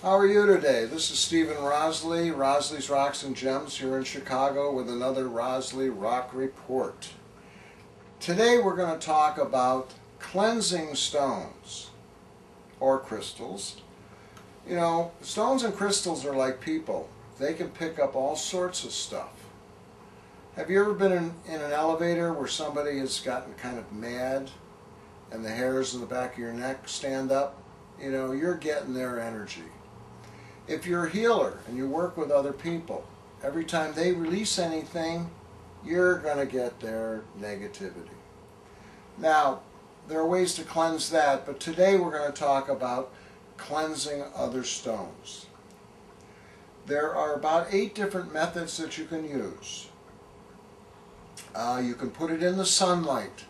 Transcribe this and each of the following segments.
How are you today? This is Stephen Rosley, Rosley's Rocks and Gems here in Chicago with another Rosley Rock Report. Today we're going to talk about cleansing stones or crystals. You know, stones and crystals are like people. They can pick up all sorts of stuff. Have you ever been in an elevator where somebody has gotten kind of mad and the hairs in the back of your neck stand up? You know, you're getting their energy. If you're a healer and you work with other people, every time they release anything, you're going to get their negativity. Now, there are ways to cleanse that, but today we're going to talk about cleansing other stones. There are about 8 different methods that you can use. You can put it in the sunlight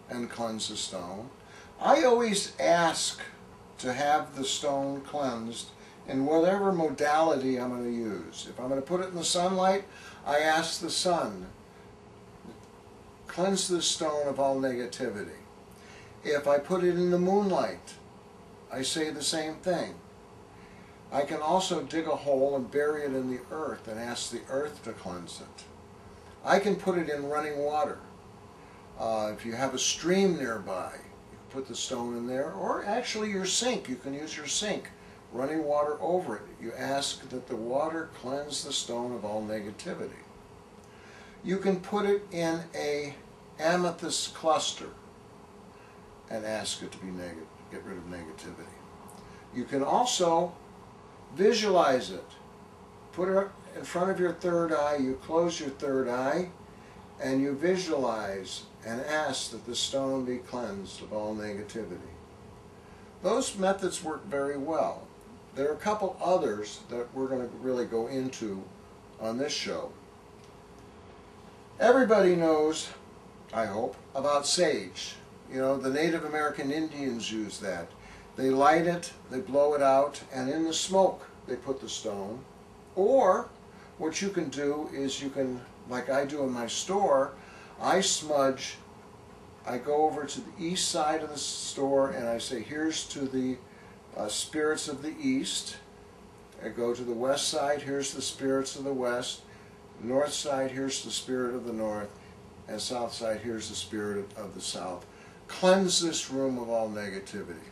and cleanse the stone. I always ask to have the stone cleansed in whatever modality I'm going to use. If I'm going to put it in the sunlight, I ask the sun, cleanse this stone of all negativity. If I put it in the moonlight, I say the same thing. I can also dig a hole and bury it in the earth and ask the earth to cleanse it. I can put it in running water. If you have a stream nearby, you can put the stone in there, or actually your sink. You can use your sink, running water over it. You ask that the water cleanse the stone of all negativity. You can put it in a amethyst cluster and ask it to be get rid of negativity. You can also visualize it. Put it in front of your third eye, you close your third eye, and you visualize and ask that the stone be cleansed of all negativity. Those methods work very well. There are a couple others that we're going to really go into on this show. Everybody knows, I hope, about sage. You know, the Native American Indians use that. They light it, they blow it out, and in the smoke they put the stone. Or what you can do is you can, like I do in my store, I smudge, I go over to the east side of the store and I say, here's to the spirits of the east. I go to the west side, here's the spirits of the west. North side, here's the spirit of the north. And south side, here's the spirit of the south. Cleanse this room of all negativity.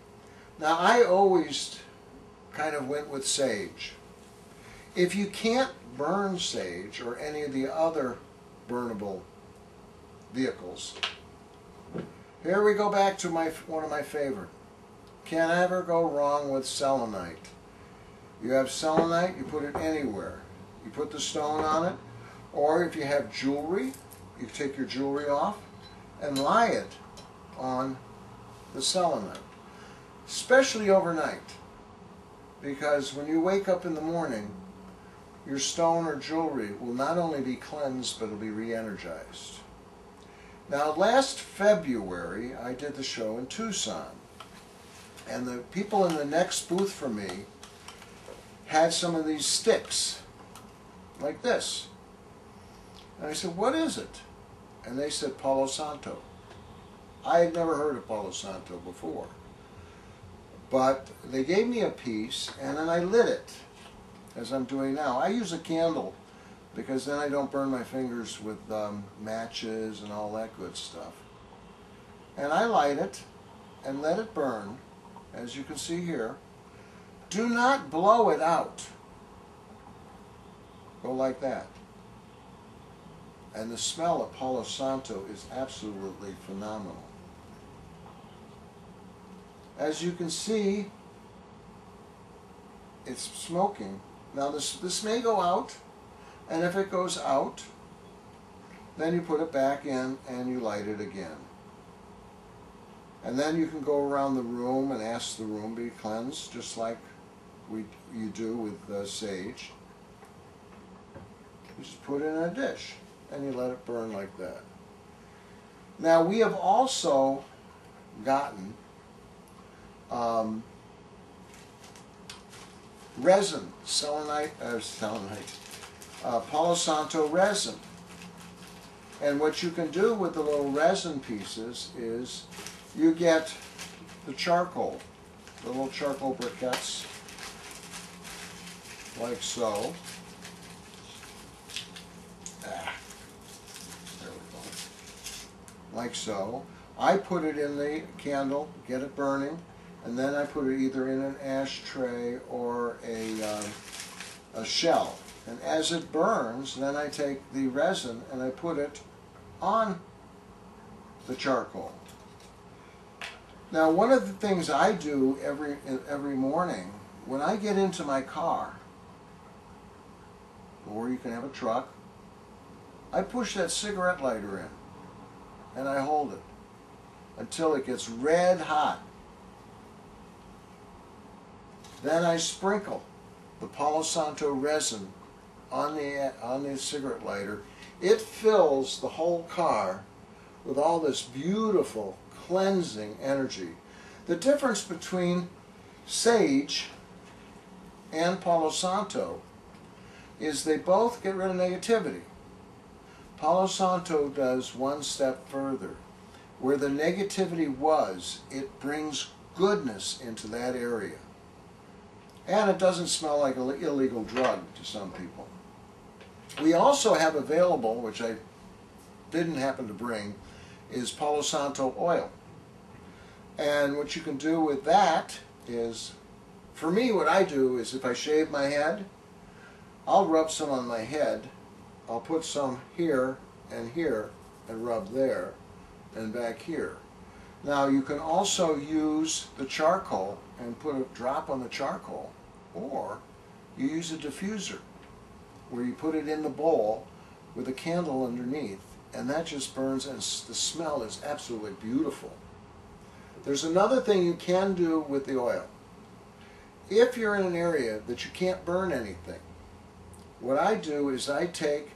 Now, I always kind of went with sage. If you can't burn sage or any of the other burnable vehicles, here we go back to one of my favorite. Can't ever go wrong with selenite. You have selenite, you put it anywhere. You put the stone on it, or if you have jewelry, you take your jewelry off and lie it on the selenite, especially overnight, because when you wake up in the morning, your stone or jewelry will not only be cleansed, but it'll be re-energized. Now, last February, I did the show in Tucson, and the people in the next booth for me had some of these sticks, like this. And I said, what is it? And they said, Palo Santo. I had never heard of Palo Santo before. But they gave me a piece, and then I lit it, as I'm doing now. I use a candle, because then I don't burn my fingers with matches and all that good stuff. And I light it and let it burn, as you can see here. Do not blow it out. Go like that. And the smell of Palo Santo is absolutely phenomenal. As you can see, it's smoking. Now this may go out, and if it goes out, then you put it back in and you light it again. And then you can go around the room and ask the room to be cleansed, just like you do with sage. You just put it in a dish and you let it burn like that. Now, we have also gotten resin, Palo Santo resin. And what you can do with the little resin pieces is you get the charcoal, the little charcoal briquettes, like so. Ah, there we go. Like so. I put it in the candle, get it burning, and then I put it either in an ashtray or a shell. And as it burns, then I take the resin and I put it on the charcoal. Now, one of the things I do every morning, when I get into my car, or you can have a truck, I push that cigarette lighter in and I hold it until it gets red hot. Then I sprinkle the Palo Santo resin on the cigarette lighter. It fills the whole car with all this beautiful cleansing energy. The difference between sage and Palo Santo is they both get rid of negativity. Palo Santo does one step further. Where the negativity was, it brings goodness into that area. And it doesn't smell like an illegal drug to some people. We also have available, which I didn't happen to bring, is Palo Santo oil. And what you can do with that is, for me, what I do is if I shave my head, I'll rub some on my head. I'll put some here and rub there and back here. Now you can also use the charcoal and put a drop on the charcoal, or you use a diffuser where you put it in the bowl with a candle underneath, and that just burns, and the smell is absolutely beautiful. There's another thing you can do with the oil. If you're in an area that you can't burn anything, what I do is I take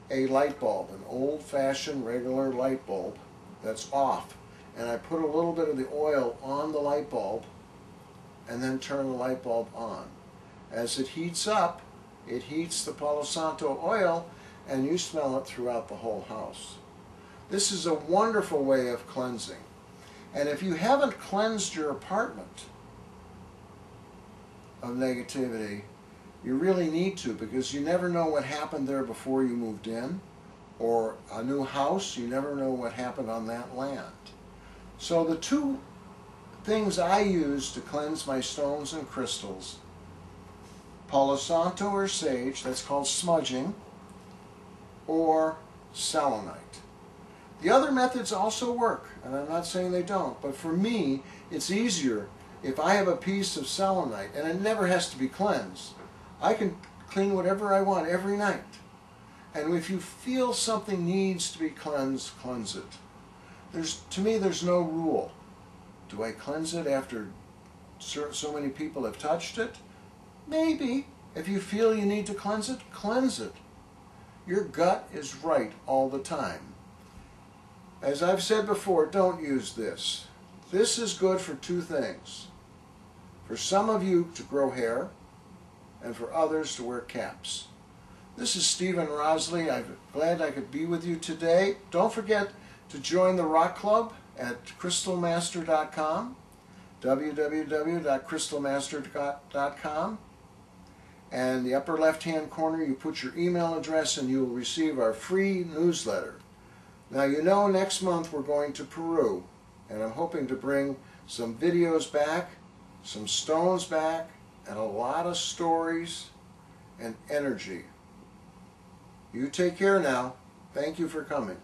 a light bulb, an old-fashioned regular light bulb that's off, and I put a little bit of the oil on the light bulb and then turn the light bulb on. As it heats up, it heats the Palo Santo oil, and you smell it throughout the whole house. This is a wonderful way of cleansing. And if you haven't cleansed your apartment of negativity, you really need to, because you never know what happened there before you moved in, or a new house, you never know what happened on that land. So the two things I use to cleanse my stones and crystals, Palo Santo or sage, that's called smudging, or selenite. The other methods also work, and I'm not saying they don't, but for me, it's easier if I have a piece of selenite, and it never has to be cleansed. I can clean whatever I want every night. And if you feel something needs to be cleansed, cleanse it. To me, there's no rule. Do I cleanse it after so many people have touched it? Maybe. If you feel you need to cleanse it, cleanse it. Your gut is right all the time. As I've said before, don't use this. This is good for two things. For some of you to grow hair, and for others to wear caps. This is Stephen Rosley. I'm glad I could be with you today. Don't forget to join the Rock Club at CRYSTALMASTER.com, www.crystalmaster.com. And in the upper left-hand corner, you put your email address and you will receive our free newsletter. Now, you know, next month we're going to Peru, and I'm hoping to bring some videos back, some stones back, and a lot of stories and energy. You take care now. Thank you for coming.